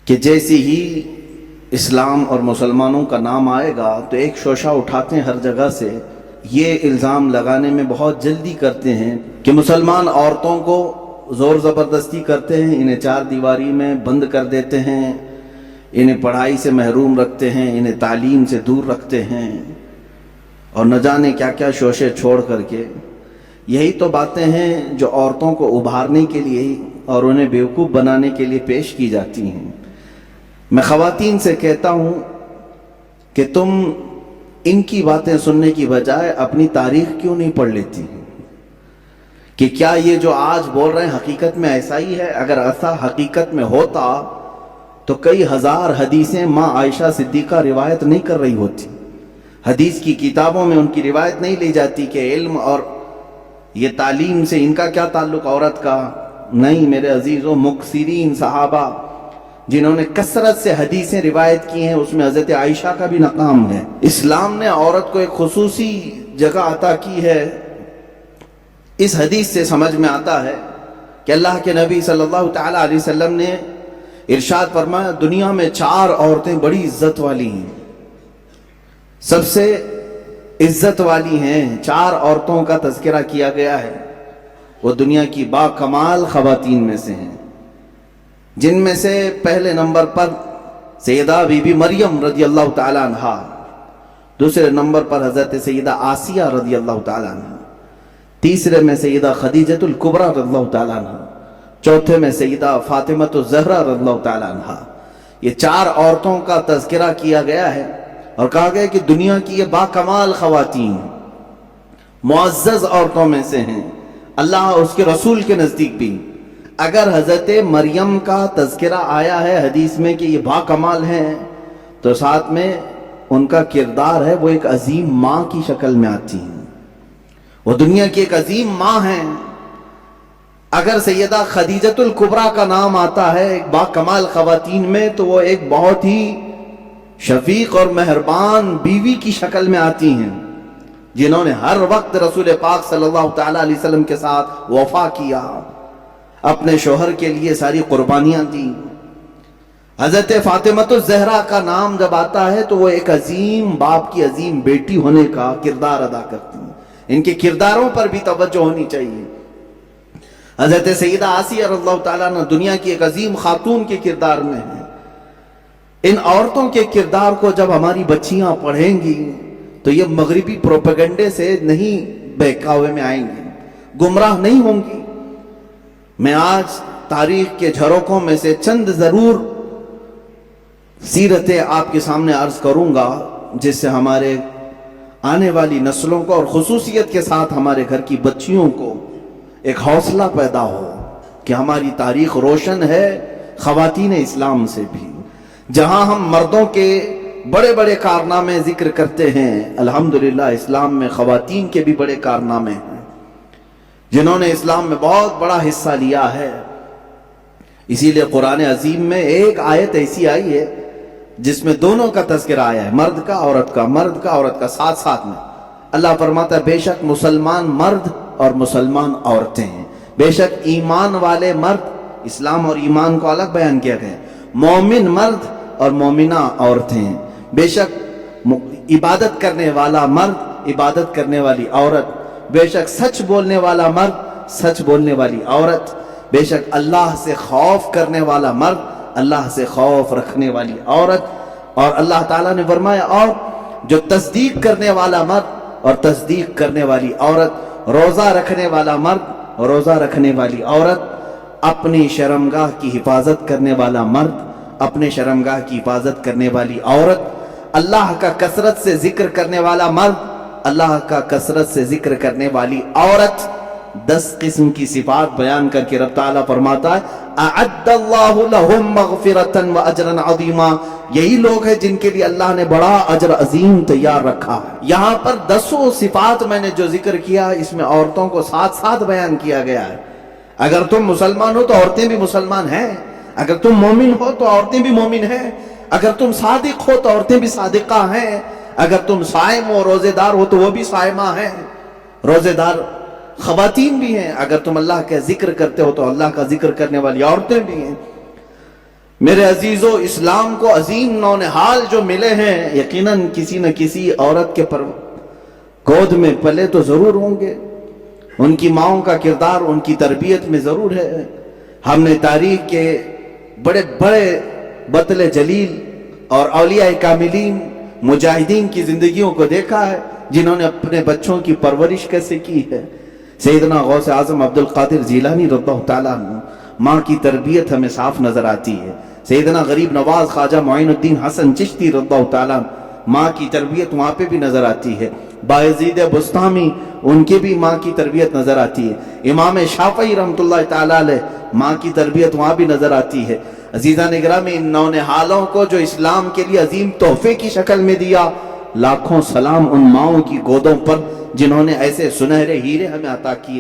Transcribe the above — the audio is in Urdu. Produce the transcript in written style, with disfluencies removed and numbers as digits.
کہ جیسے ہی اسلام اور مسلمانوں کا نام آئے گا تو ایک شوشہ اٹھاتے ہیں ہر جگہ سے، یہ الزام لگانے میں بہت جلدی کرتے ہیں کہ مسلمان عورتوں کو زور زبردستی کرتے ہیں، انہیں چار دیواری میں بند کر دیتے ہیں، انہیں پڑھائی سے محروم رکھتے ہیں، انہیں تعلیم سے دور رکھتے ہیں، اور نہ جانے کیا کیا شوشے چھوڑ کر کے۔ یہی تو باتیں ہیں جو عورتوں کو ابھارنے کے لیے اور انہیں بیوقوف بنانے کے لیے پیش کی جاتی ہیں۔ میں خواتین سے کہتا ہوں کہ تم ان کی باتیں سننے کی بجائے اپنی تاریخ کیوں نہیں پڑھ لیتی ہیں کہ کیا یہ جو آج بول رہے ہیں حقیقت میں ایسا ہی ہے؟ اگر ایسا حقیقت میں ہوتا تو کئی ہزار حدیثیں ماں عائشہ صدیقہ روایت نہیں کر رہی ہوتی، حدیث کی کتابوں میں ان کی روایت نہیں لی جاتی کہ علم اور یہ تعلیم سے ان کا کیا تعلق عورت کا۔ نہیں میرے عزیزوں، مکثرین صحابہ جنہوں نے کثرت سے حدیثیں روایت کی ہیں، اس میں حضرت عائشہ کا بھی مقام ہے۔ اسلام نے عورت کو ایک خصوصی جگہ عطا کی ہے۔ اس حدیث سے سمجھ میں آتا ہے کہ اللہ کے نبی صلی اللہ تعالی علیہ وسلم نے ارشاد فرمایا، دنیا میں چار عورتیں بڑی عزت والی ہیں، سب سے عزت والی ہیں۔ چار عورتوں کا تذکرہ کیا گیا ہے، وہ دنیا کی با کمال خواتین میں سے ہیں، جن میں سے پہلے نمبر پر سیدہ بی بی مریم رضی اللہ تعالی عنہا، دوسرے نمبر پر حضرت سیدہ آسیہ رضی اللہ تعالی عنہا، تیسرے میں سیدہ خدیجۃ الکبریٰ رضی اللہ تعالی عنہا، چوتھے میں سیدہ فاطمۃ الزہرا رضی اللہ تعالی عنہا۔ یہ چار عورتوں کا تذکرہ کیا گیا ہے اور کہا گیا کہ دنیا کی یہ با کمال خواتین معزز عورتوں میں سے ہیں، اللہ اس کے رسول کے نزدیک بھی۔ اگر حضرت مریم کا تذکرہ آیا ہے حدیث میں کہ یہ با کمال ہیں، تو ساتھ میں ان کا کردار ہے وہ ایک عظیم ماں کی شکل میں آتی ہیں، وہ دنیا کی ایک عظیم ماں ہیں۔ اگر سیدہ خدیجۃ الکبریٰ کا نام آتا ہے ایک با کمال خواتین میں، تو وہ ایک بہت ہی شفیق اور مہربان بیوی کی شکل میں آتی ہیں، جنہوں نے ہر وقت رسول پاک صلی اللہ تعالی علیہ وسلم کے ساتھ وفا کیا، اپنے شوہر کے لیے ساری قربانیاں دیں۔ حضرت فاطمۃ الزہرا کا نام جب آتا ہے تو وہ ایک عظیم باپ کی عظیم بیٹی ہونے کا کردار ادا کرتی ہیں، ان کے کرداروں پر بھی توجہ ہونی چاہیے۔ حضرت سیدہ آسیہ رضی اللہ تعالیٰ عنہ دنیا کی ایک عظیم خاتون کے کردار میں ہیں۔ ان عورتوں کے کردار کو جب ہماری بچیاں پڑھیں گی تو یہ مغربی پروپیگنڈے سے نہیں بہکاوے میں آئیں گی، گمراہ نہیں ہوں گی۔ میں آج تاریخ کے جھروکوں میں سے چند ضرور سیرتیں آپ کے سامنے عرض کروں گا، جس سے ہمارے آنے والی نسلوں کو اور خصوصیت کے ساتھ ہمارے گھر کی بچیوں کو ایک حوصلہ پیدا ہو کہ ہماری تاریخ روشن ہے خواتین اسلام سے بھی۔ جہاں ہم مردوں کے بڑے بڑے کارنامے ذکر کرتے ہیں، الحمدللہ اسلام میں خواتین کے بھی بڑے کارنامے ہیں، جنہوں نے اسلام میں بہت بڑا حصہ لیا ہے۔ اسی لیے قرآن عظیم میں ایک آیت ایسی آئی ہے جس میں دونوں کا تذکرہ آیا ہے، مرد کا عورت کا، مرد کا عورت کا، ساتھ ساتھ میں اللہ فرماتا ہے بے شک مسلمان مرد اور مسلمان عورتیں ہیں، بے شک ایمان والے مرد، اسلام اور ایمان کو الگ بیان کیا گیا ہے، مومن مرد اور مومنہ عورتیں ہیں، بے شک عبادت کرنے والا مرد، عبادت کرنے والی عورت، بے شک سچ بولنے والا مرد، سچ بولنے والی عورت، بے شک اللہ سے خوف کرنے والا مرد، اللہ سے خوف رکھنے والی عورت۔ اور اللہ تعالیٰ نے فرمایا اور جو تصدیق کرنے والا مرد اور تصدیق کرنے والی عورت، روزہ رکھنے والا مرد، روزہ رکھنے والی عورت، اپنی شرمگاہ کی حفاظت کرنے والا مرد، اپنے شرمگاہ کی حفاظت کرنے والی عورت، اللہ کا کثرت سے ذکر کرنے والا مرد، اللہ کا کثرت سے ذکر کرنے والی عورت۔ 10 قسم کی صفات بیان کر کے رب تعالیٰ فرماتا ہے اعد اللہ لہم مغفرۃ واجرا عظیما، یہی لوگ ہیں جن کے لیے اللہ نے بڑا اجر عظیم تیار رکھا ہے۔ یہاں پر 10 صفات میں نے جو ذکر کیا اس میں عورتوں کو ساتھ ساتھ بیان کیا گیا ہے۔ اگر تم مسلمان ہو تو عورتیں بھی مسلمان ہیں، اگر تم مومن ہو تو عورتیں بھی مومن ہیں، اگر تم صادق ہو تو عورتیں بھی صادقہ ہیں، اگر تم صائم و روزے دار ہو تو وہ بھی صائمہ ہیں، روزے دار خواتین بھی ہیں، اگر تم اللہ کا ذکر کرتے ہو تو اللہ کا ذکر کرنے والی عورتیں بھی ہیں۔ میرے عزیزو، اسلام کو عظیم نونہال جو ملے ہیں، یقیناً کسی نہ کسی عورت کے گود میں پلے تو ضرور ہوں گے، ان کی ماؤں کا کردار ان کی تربیت میں ضرور ہے۔ ہم نے تاریخ کے بڑے بڑے بطل جلیل اور اولیاء کاملین مجاہدین کی زندگیوں کو دیکھا ہے، جنہوں نے اپنے بچوں کی پرورش کیسے کی ہے۔ سیدنا غوث اعظم عبد القادر جیلانی رضی اللہ تعالیٰ عنہ، ماں کی تربیت ہمیں صاف نظر آتی ہے۔ سیدنا غریب نواز خواجہ معین الدین حسن چشتی رضی اللہ تعالیٰ عنہ، ماں کی تربیت وہاں پہ بھی نظر آتی ہے۔ بایزید بستامی، ان کے بھی ماں کی تربیت نظر آتی ہے۔ امام شافعی رحمۃ اللہ تعالیٰ علیہ، ماں کی تربیت وہاں بھی نظر آتی ہے۔ عزیزان گرامی، ان نونہالوں کو جو اسلام کے لیے عظیم تحفے کی شکل میں دیا، لاکھوں سلام ان ماؤں کی گودوں پر جنہوں نے ایسے سنہرے ہیرے ہمیں عطا کیے۔